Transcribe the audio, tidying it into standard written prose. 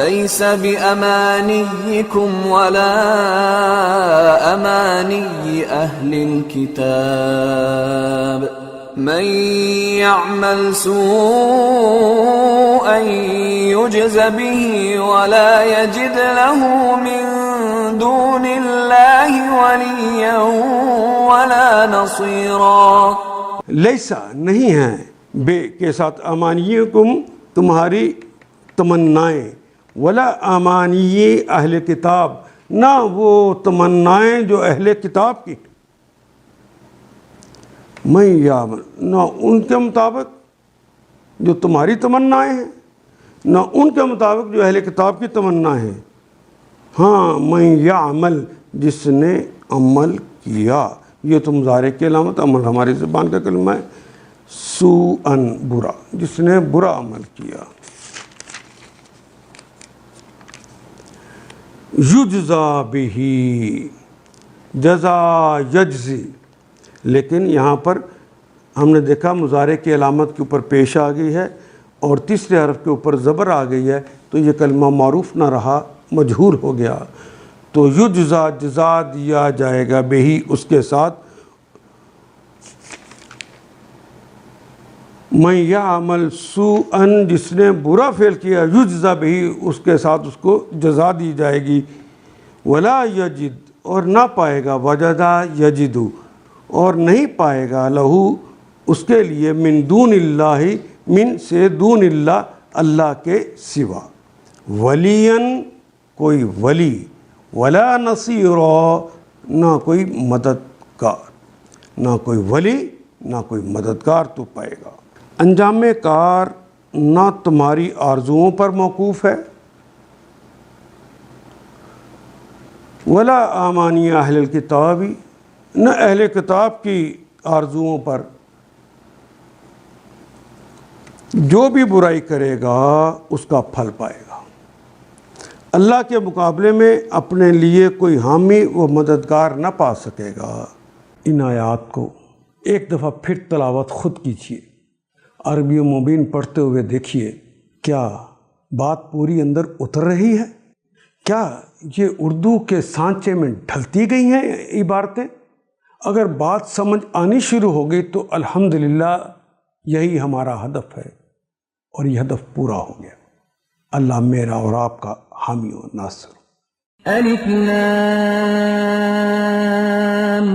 ليس بأمانيكم ولا أماني أهل الكتاب من يعمل سوءا يجز به ولا يجد له من دون الله وليا ولا نصيرا. لیسا نہیں ہے بے کے ساتھ امانیکم تمہاری تمنائیں، ولا امانی اہل کتاب نہ وہ تمنائیں جو اہل کتاب کی، میں یعمل نہ ان کے مطابق جو تمہاری تمنائیں ہیں، نہ ان کے مطابق جو اہل کتاب کی تمنائیں ہیں. ہاں میں یعمل جس نے عمل کیا، یہ تو مضارع کی علامت، عمل ہماری زبان کا کلمہ ہے. سوءاً برا، جس نے برا عمل کیا. یجزا بہی، جزا یجزی، لیکن یہاں پر ہم نے دیکھا مضارع کی علامت کے اوپر پیش آ گئی ہے اور تیسرے حرف کے اوپر زبر آ گئی ہے، تو یہ کلمہ معروف نہ رہا، مجہور ہو گیا. تو یجزا جزا دیا جائے گا بہی اس کے ساتھ. من یعمل سوءا جس نے برا فعل کیا، یجزا بہی اس کے ساتھ اس کو جزا دی جائے گی. ولا یجد اور نہ پائے گا، وجدہ یجدو اور نہیں پائے گا، لہو اس کے لیے، من دون اللہ من سے دون اللہ اللہ کے سوا، ولین کوئی ولی، ولا نصیرا نہ کوئی مددگار، نہ کوئی ولی نہ کوئی مددگار تو پائے گا. انجام کار نہ تمہاری آرزوؤں پر موقوف ہے، ولا امانی اہل الکتاب نہ اہل کتاب کی آرزوؤں پر. جو بھی برائی کرے گا اس کا پھل پائے گا. اللہ کے مقابلے میں اپنے لیے کوئی حامی و مددگار نہ پا سکے گا. ان آیات کو ایک دفعہ پھر تلاوت خود کیجیے، عربی و مبین پڑھتے ہوئے دیکھیے کیا بات پوری اندر اتر رہی ہے، کیا یہ اردو کے سانچے میں ڈھلتی گئی ہیں عبارتیں. اگر بات سمجھ آنی شروع ہو گئی تو الحمدللہ یہی ہمارا ہدف ہے اور یہ ہدف پورا ہو گیا. اللہ میرا اور آپ کا حامی و ناصر. الف لام